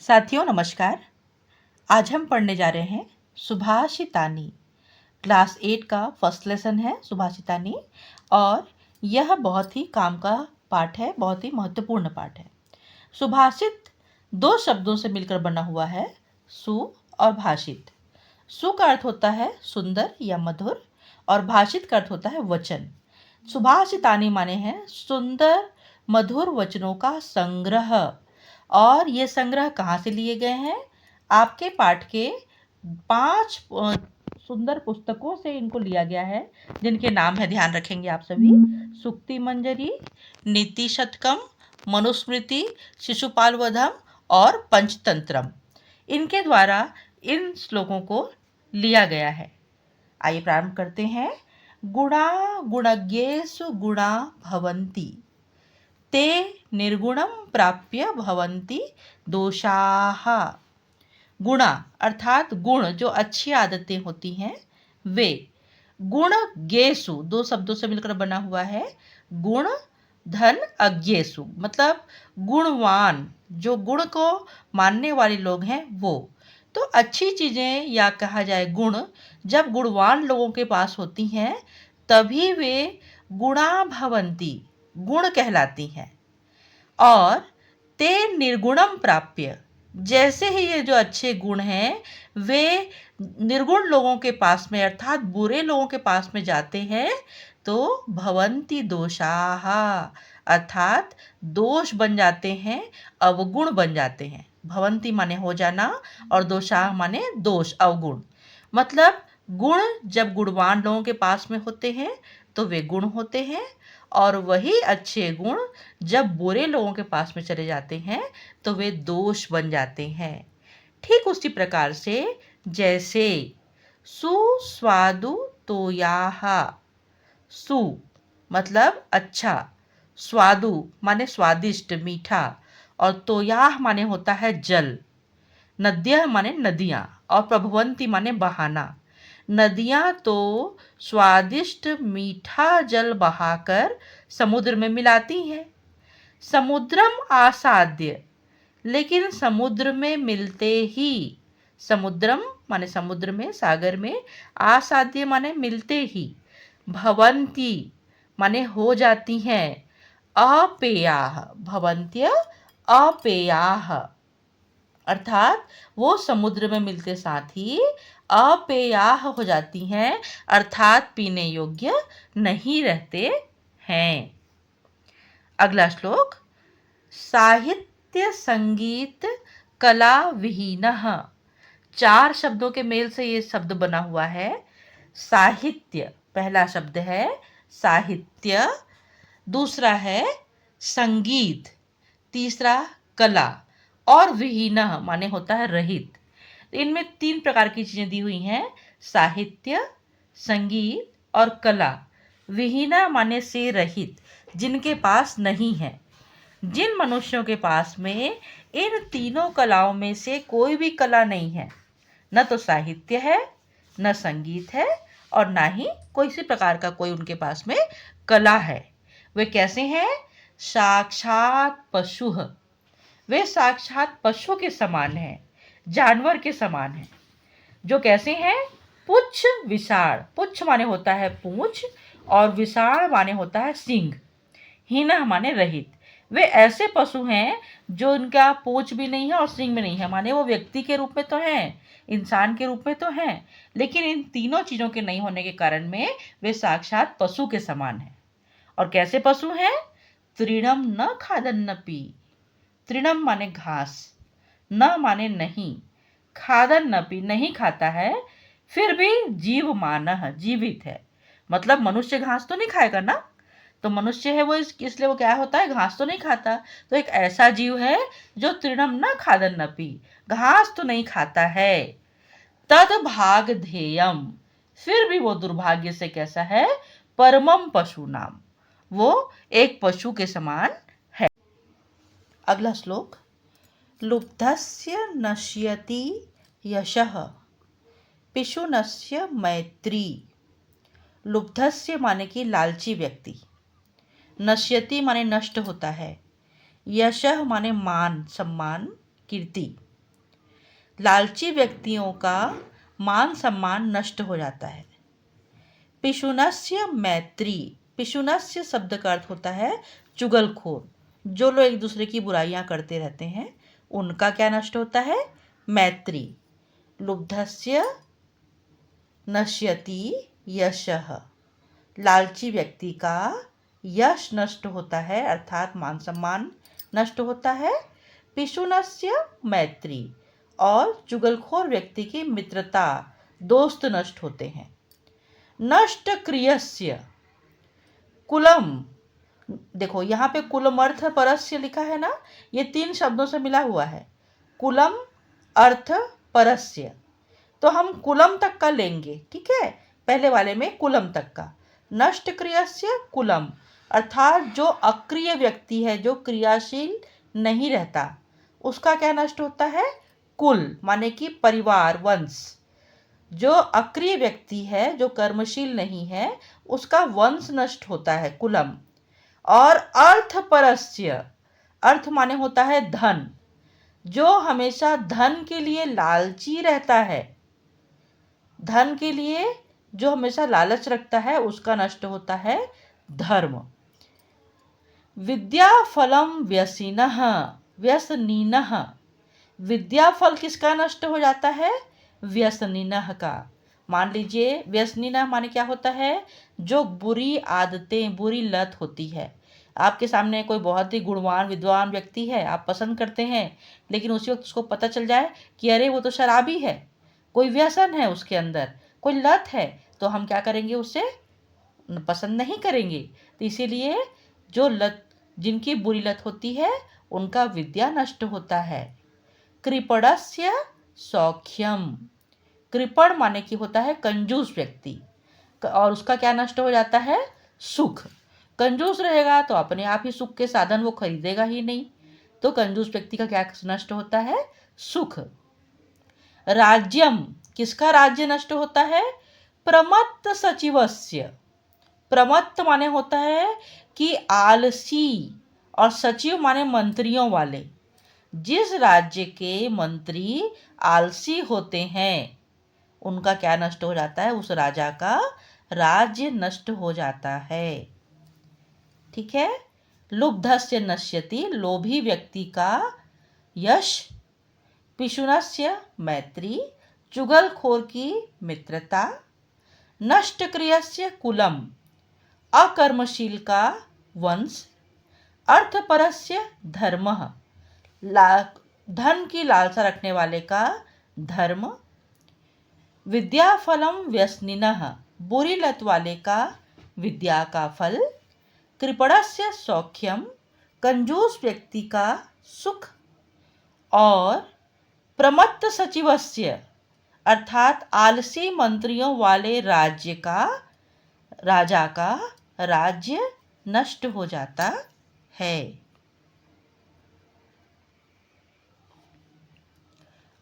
साथियों नमस्कार। आज हम पढ़ने जा रहे हैं सुभाषितानी। क्लास 8 का फर्स्ट लेसन है सुभाषितानी और यह बहुत ही काम का पाठ है, बहुत ही महत्वपूर्ण पाठ है। सुभाषित दो शब्दों से मिलकर बना हुआ है, सु और भाषित। सु का अर्थ होता है सुंदर या मधुर और भाषित का अर्थ होता है वचन। सुभाषितानी माने हैं सुंदर मधुर वचनों का संग्रह। और ये संग्रह कहाँ से लिए गए हैं? आपके पाठ के 5 सुंदर पुस्तकों से इनको लिया गया है, जिनके नाम है, ध्यान रखेंगे आप सभी, सूक्ति मंजरी, नीति शतकम, मनुस्मृति, शिशुपाल वधम और पंचतंत्रम। इनके द्वारा इन श्लोकों को लिया गया है। आइए प्रारंभ करते हैं। गुणा गुणज्ञेषु गुणा भवन्ति, ते निर्गुणं प्राप्य भवन्ति दोषाः। गुणा अर्थात गुण, जो अच्छी आदतें होती हैं वे। गुण ज्ञेषु दो शब्दों से मिलकर बना हुआ है। गुण धन अज्ञेषु मतलब गुणवान, जो गुण को मानने वाले लोग हैं वो। तो अच्छी चीज़ें या कहा जाए गुण जब गुणवान लोगों के पास होती हैं तभी वे गुणा भवन्ति, गुण कहलाती हैं। और ते निर्गुणम प्राप्य, जैसे ही ये जो अच्छे गुण हैं वे निर्गुण लोगों के पास में अर्थात बुरे लोगों के पास में जाते हैं तो भवन्ति दोषाः, अर्थात दोष बन जाते हैं, अवगुण बन जाते हैं। भवन्ति माने हो जाना और दोषाः माने दोष, अवगुण। मतलब गुण जब गुणवान लोगों के पास में होते हैं तो वे गुण होते हैं, और वही अच्छे गुण जब बुरे लोगों के पास में चले जाते हैं तो वे दोष बन जाते हैं। ठीक उसी प्रकार से जैसे सुस्वादु तोयाः, सु मतलब अच्छा, स्वादु माने स्वादिष्ट मीठा, और तोयाः माने होता है जल, नद्यः माने नदियाँ, और प्रभवन्ति माने बहाना। नदियाँ तो स्वादिष्ट मीठा जल बहाकर समुद्र में मिलाती हैं। समुद्रम आसाद्य, लेकिन समुद्र में मिलते ही, समुद्रम माने समुद्र में, सागर में, आसाद्य माने मिलते ही, भवन्ति माने हो जाती हैं, अपेयाः, भवन्त्य अपेयाः, अर्थात वो समुद्र में मिलते साथ ही अपेयाः हो जाती हैं, अर्थात पीने योग्य नहीं रहते हैं। अगला श्लोक, साहित्य संगीत कला विहीनः। 4 शब्दों के मेल से ये शब्द बना हुआ है। साहित्य पहला शब्द है साहित्य, दूसरा है संगीत, तीसरा कला, और विहीनः माने होता है रहित। इनमें 3 प्रकार की चीजें दी हुई हैं, साहित्य, संगीत और कला। विहीना माने से रहित, जिनके पास नहीं है। जिन मनुष्यों के पास में इन तीनों कलाओं में से कोई भी कला नहीं है, न तो साहित्य है, न संगीत है, और ना ही कोई सी प्रकार का कोई उनके पास में कला है, वे कैसे हैं? साक्षात पशु, वे साक्षात पशु के समान हैं, जानवर के समान हैं। जो कैसे हैं? पुच्छ विशाल, पुच्छ माने होता है पूंछ और विशाल माने होता है सींग, हीना माने रहित। वे ऐसे पशु हैं जो उनका पूंछ भी नहीं है और सींग भी नहीं है, माने वो व्यक्ति के रूप में तो हैं, इंसान के रूप में तो हैं, लेकिन इन तीनों चीज़ों के नहीं होने के कारण में वे साक्षात पशु के समान हैं। और कैसे पशु हैं? तृणम न खादन्नपि, तृणम माने घास, न माने नहीं, खादन्नपि नहीं खाता है, फिर भी जीवमानः जीवित है। मतलब मनुष्य घास तो नहीं खाएगा ना, तो मनुष्य है वो, इसलिए वो क्या होता है? घास तो नहीं खाता। तो एक ऐसा जीव है जो तृणम न खादन्नपि, घास तो नहीं खाता है। तद भाग ध्येयम, फिर भी वो दुर्भाग्य से कैसा है? परमम पशु नाम, वो एक पशु के समान है। अगला श्लोक, लुब्धस्य नश्यति यशः पिशुनस्य मैत्री। लुब्धस्य माने कि लालची व्यक्ति, नश्यति माने नष्ट होता है, यशः माने मान सम्मान कीर्ति। लालची व्यक्तियों का मान सम्मान नष्ट हो जाता है। पिशुनस्य मैत्री, पिशुनस्य शब्द का अर्थ होता है चुगलखोर। जो लोग एक दूसरे की बुराइयां करते रहते हैं उनका क्या नष्ट होता है? मैत्री। लुब्धस्य नश्यति यशः, लालची व्यक्ति का यश नष्ट होता है अर्थात मान सम्मान नष्ट होता है। पिशुनस्य मैत्री, और चुगलखोर व्यक्ति की मित्रता दोस्त नष्ट होते हैं। नष्ट क्रियस्य कुलम, देखो यहाँ पे कुलम अर्थ परस्य लिखा है ना, ये 3 शब्दों से मिला हुआ है, कुलम अर्थ परस्य। तो हम कुलम तक का लेंगे, ठीक है, पहले वाले में कुलम तक का। नष्ट क्रियस्य कुलम, अर्थात जो अक्रिय व्यक्ति है, जो क्रियाशील नहीं रहता, उसका क्या नष्ट होता है? कुल माने कि परिवार, वंश। जो अक्रिय व्यक्ति है, जो कर्मशील नहीं है, उसका वंश नष्ट होता है, कुलम। और अर्थ परस्य, अर्थ माने होता है धन, जो हमेशा धन के लिए लालची रहता है, धन के लिए जो हमेशा लालच रखता है, उसका नष्ट होता है धर्म। विद्या फलम व्यसिनः, व्यसनिनः, विद्या फल किसका नष्ट हो जाता है? व्यसनिनः का। मान लीजिए व्यसनिनः माने क्या होता है? जो बुरी आदतें, बुरी लत होती है। आपके सामने कोई बहुत ही गुणवान विद्वान व्यक्ति है, आप पसंद करते हैं, लेकिन उसी वक्त उसको पता चल जाए कि अरे वो तो शराबी है, कोई व्यसन है उसके अंदर, कोई लत है, तो हम क्या करेंगे? उसे पसंद नहीं करेंगे। तो इसीलिए जो लत, जिनकी बुरी लत होती है, उनका विद्या नष्ट होता है। कृपणस्य सौख्यम, कृपण माने कि होता है कंजूस व्यक्ति, और उसका क्या नष्ट हो जाता है? सुख। कंजूस रहेगा तो अपने आप ही सुख के साधन वो खरीदेगा ही नहीं, तो कंजूस व्यक्ति का क्या नष्ट होता है? सुख। राज्यम, किसका राज्य नष्ट होता है? प्रमत्त सचिवस्य, प्रमत्त माने होता है कि आलसी, और सचिव माने मंत्रियों वाले। जिस राज्य के मंत्री आलसी होते हैं, उनका क्या नष्ट हो जाता है? उस राजा का राज्य नष्ट हो जाता है। ठीक है। लुब्धस्य नश्यति, लोभी व्यक्ति का यश। पिशुनस्य मैत्री, चुगलखोर की मित्रता। नष्ट क्रियस्य कुलम, अकर्मशील का वंश। अर्थपरस्य धर्मः, धन की लालसा रखने वाले का धर्म। विद्या फलम व्यसनिनः, बुरी लत वाले का विद्या का फल। कृपणस्य सौख्यम, कंजूस व्यक्ति का सुख। और प्रमत्त सचिवस्य, अर्थात आलसी मंत्रियों वाले राजा का राज्य नष्ट हो जाता है।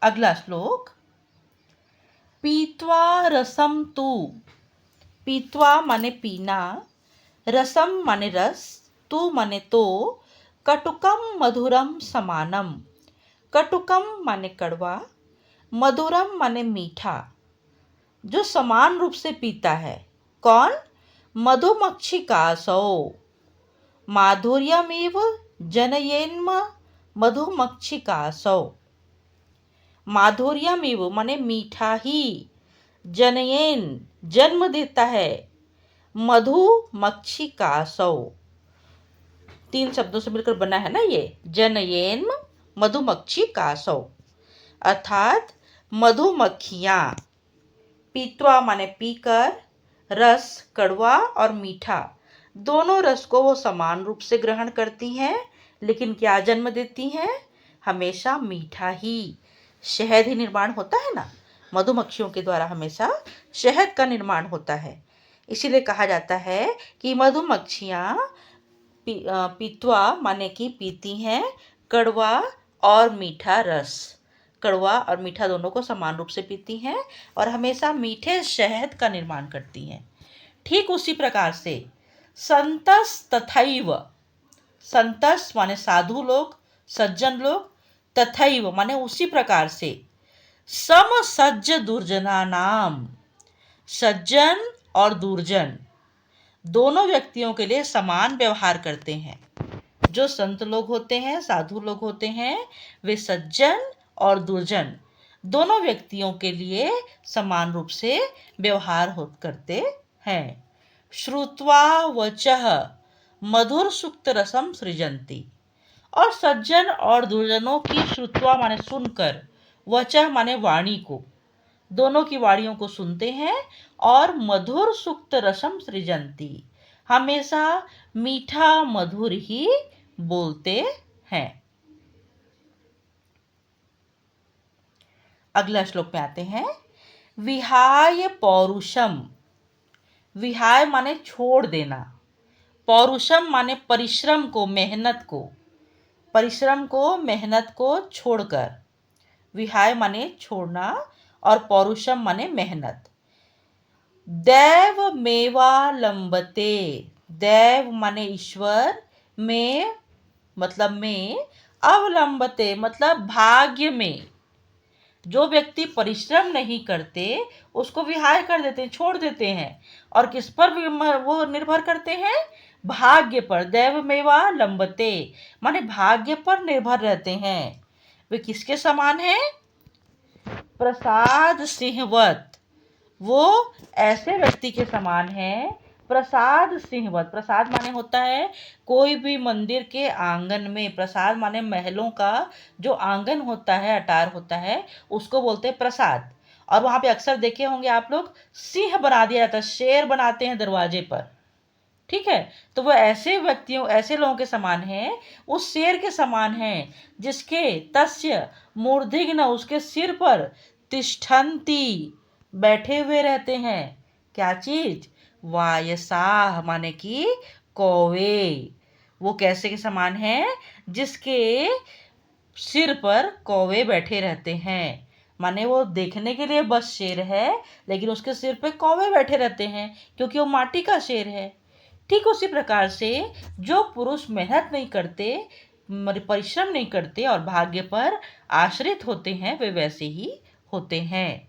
अगला श्लोक। पीत्वा रसम तु, पीत्वा माने पीना, रसम माने रस, तु माने तो, कटुकम मधुरम समानम, कटुकम माने कड़वा, मधुरम माने मीठा, जो समान रूप से पीता है। कौन? मधुमक्षी कासौ, माधुर्यमेव जनयेन्म मधुमक्षी कासौ, माधुर्यमेव माने मीठा ही, जनयेन जन्म देता है, मधुमक्षी कासौ, 3 शब्दों से मिलकर बना है ना ये, जनयेन मधुमक्षी कासौ, अर्थात मधुमक्खियाँ। पीत्वा माने पीकर, रस कड़वा और मीठा, दोनों रस को वो समान रूप से ग्रहण करती हैं, लेकिन क्या जन्म देती हैं? हमेशा मीठा ही। शहद ही निर्माण होता है ना, मधुमक्खियों के द्वारा हमेशा शहद का निर्माण होता है। इसीलिए कहा जाता है कि मधुमक्खियाँ पीत्वा माने कि पीती हैं कड़वा और मीठा रस, कड़वा और मीठा दोनों को समान रूप से पीती हैं और हमेशा मीठे शहद का निर्माण करती हैं। ठीक उसी प्रकार से संतस तथैव, संतस माने साधु लोग, सज्जन लोग, तथैव माने उसी प्रकार से, सम सज्ज दुर्जना नाम, सज्जन और दुर्जन दोनों व्यक्तियों के लिए समान व्यवहार करते हैं। जो संत लोग होते हैं, साधु लोग होते हैं, वे सज्जन और दुर्जन दोनों व्यक्तियों के लिए समान रूप से व्यवहार करते हैं। श्रुत्वा वचः मधुर सुक्त रसम सृजंती, और सज्जन और दुर्जनों की श्रुत्वा माने सुनकर, वचः माने वाणी को, दोनों की वाणियों को सुनते हैं और मधुर सुक्त रसम सृजंती, हमेशा मीठा मधुर ही बोलते हैं। अगला श्लोक में आते हैं। विहाय पौरुषम, विहाय माने छोड़ देना, पौरुषम माने परिश्रम को, मेहनत को, परिश्रम को, मेहनत को छोड़कर, विहाय माने छोड़ना और पौरुषम माने मेहनत। दैव मेवालंबते, दैव माने ईश्वर, में मतलब में, अवलंबते मतलब भाग्य में, जो व्यक्ति परिश्रम नहीं करते उसको विहाय कर देते हैं, छोड़ देते हैं। और किस पर वो निर्भर करते हैं? भाग्य पर। दैवमेवा लंबते माने भाग्य पर निर्भर रहते हैं। वे किसके समान हैं? प्रसाद सिंहवत, वो ऐसे व्यक्ति के समान है, प्रसाद सिंहवत। प्रसाद माने होता है कोई भी मंदिर के आंगन में, प्रसाद माने महलों का जो आंगन होता है, अटार होता है, उसको बोलते हैं प्रसाद। और वहां पे अक्सर देखे होंगे आप लोग, सिंह बना दिया जाता है, शेर बनाते हैं दरवाजे पर, ठीक है। तो वो ऐसे व्यक्तियों, ऐसे लोगों के समान है, उस शेर के समान है जिसके तस्य मूर्धिग्न, उसके सिर पर तिष्ठन्ति बैठे हुए रहते हैं, क्या चीज? वायसाह माने कि कौवे। वो कैसे के समान है? जिसके सिर पर कौवे बैठे रहते हैं, माने वो देखने के लिए बस शेर है, लेकिन उसके सिर पे कौवे बैठे रहते हैं क्योंकि वो माटी का शेर है। ठीक उसी प्रकार से जो पुरुष मेहनत नहीं करते, परिश्रम नहीं करते और भाग्य पर आश्रित होते हैं, वे वैसे ही होते हैं।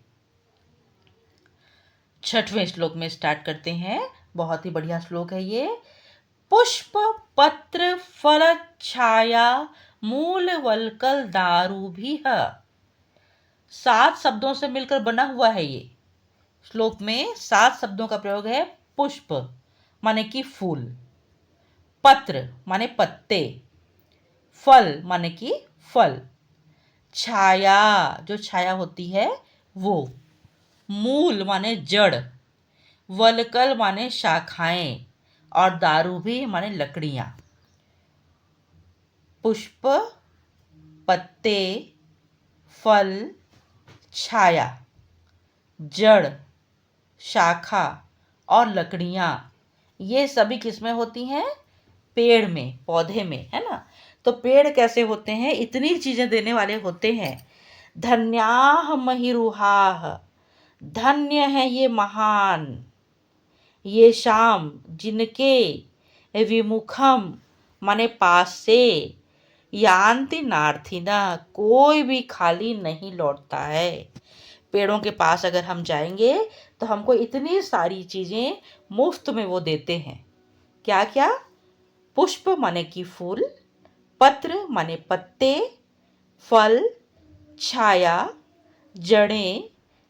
6वें श्लोक में स्टार्ट करते हैं। बहुत ही बढ़िया श्लोक है ये। पुष्प पत्र फल छाया मूल वलकल दारू भी है। 7 शब्दों से मिलकर बना हुआ है ये। श्लोक में 7 शब्दों का प्रयोग है। पुष्प माने कि फूल, पत्र माने पत्ते, फल माने कि फल, छाया जो छाया होती है वो, मूल माने जड़, वलकल माने शाखाएं, और दारू भी माने लकड़ियां। पुष्प, पत्ते, फल, छाया, जड़, शाखा और लकड़ियां, ये सभी किसमें होती हैं? पेड़ में, पौधे में, है ना। तो पेड़ कैसे होते हैं? इतनी चीजें देने वाले होते हैं। धन्याह महिरुहाह, धन्य है ये महान, ये शाम जिनके विमुखम माने पास से, यान्ति नार्थिना कोई भी खाली नहीं लौटता है। पेड़ों के पास अगर हम जाएंगे तो हमको इतनी सारी चीजें मुफ्त में वो देते हैं। क्या क्या? पुष्प माने कि फूल, पत्र माने पत्ते, फल, छाया, जड़ें,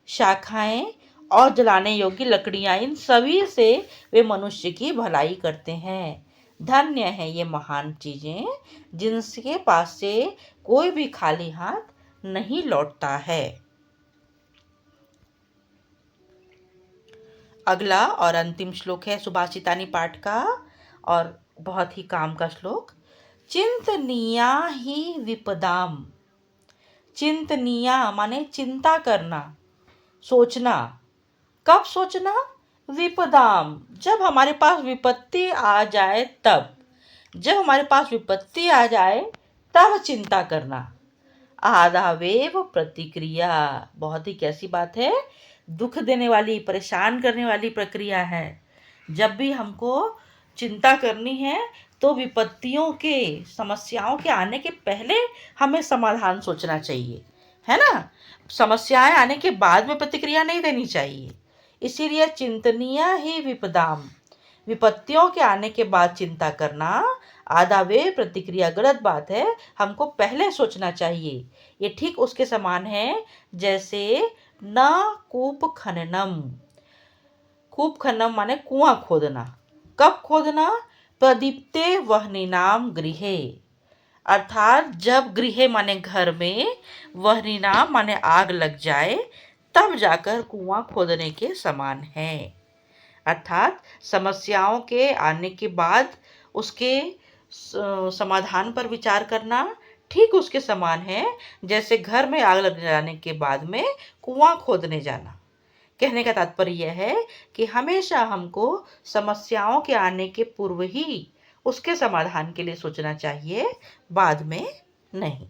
शाखाएं और जलाने योग्य लकड़ियां, इन सभी से वे मनुष्य की भलाई करते हैं। धन्य है ये महान चीजें जिनके पास से कोई भी खाली हाथ नहीं लौटता है। अगला और अंतिम श्लोक है सुभाषितानी पाठ का, और बहुत ही काम का श्लोक। चिंतनीया ही विपदाम, चिंतनीया माने चिंता करना, सोचना। कब सोचना? विपदाम, जब हमारे पास विपत्ति आ जाए तब, जब हमारे पास विपत्ति आ जाए तब चिंता करना। आदावेव प्रतिक्रिया, बहुत ही कैसी बात है, दुख देने वाली, परेशान करने वाली प्रक्रिया है। जब भी हमको चिंता करनी है तो विपत्तियों के, समस्याओं के आने के पहले हमें समाधान सोचना चाहिए। है ना? समस्याएं आने के बाद में प्रतिक्रिया नहीं देनी चाहिए। इसीलिए चिंतनीय ही विपदाम, विपत्तियों के आने के बाद चिंता करना आधा वे प्रतिक्रिया गलत बात है, हमको पहले सोचना चाहिए। ये ठीक उसके समान है जैसे न कूप खननम। कूप खननम माने कुआं खोदना। कब खोदना? प्रदीप्ते वह्निनाम गृहे, अर्थात जब गृह माने घर में, वह्निनाम माने आग लग जाए, तब जाकर कुआं खोदने के समान है। अर्थात समस्याओं के आने के बाद उसके समाधान पर विचार करना ठीक उसके समान है जैसे घर में आग लग जाने के बाद में कुआं खोदने जाना। कहने का तात्पर्य यह है कि हमेशा हमको समस्याओं के आने के पूर्व ही उसके समाधान के लिए सोचना चाहिए, बाद में नहीं।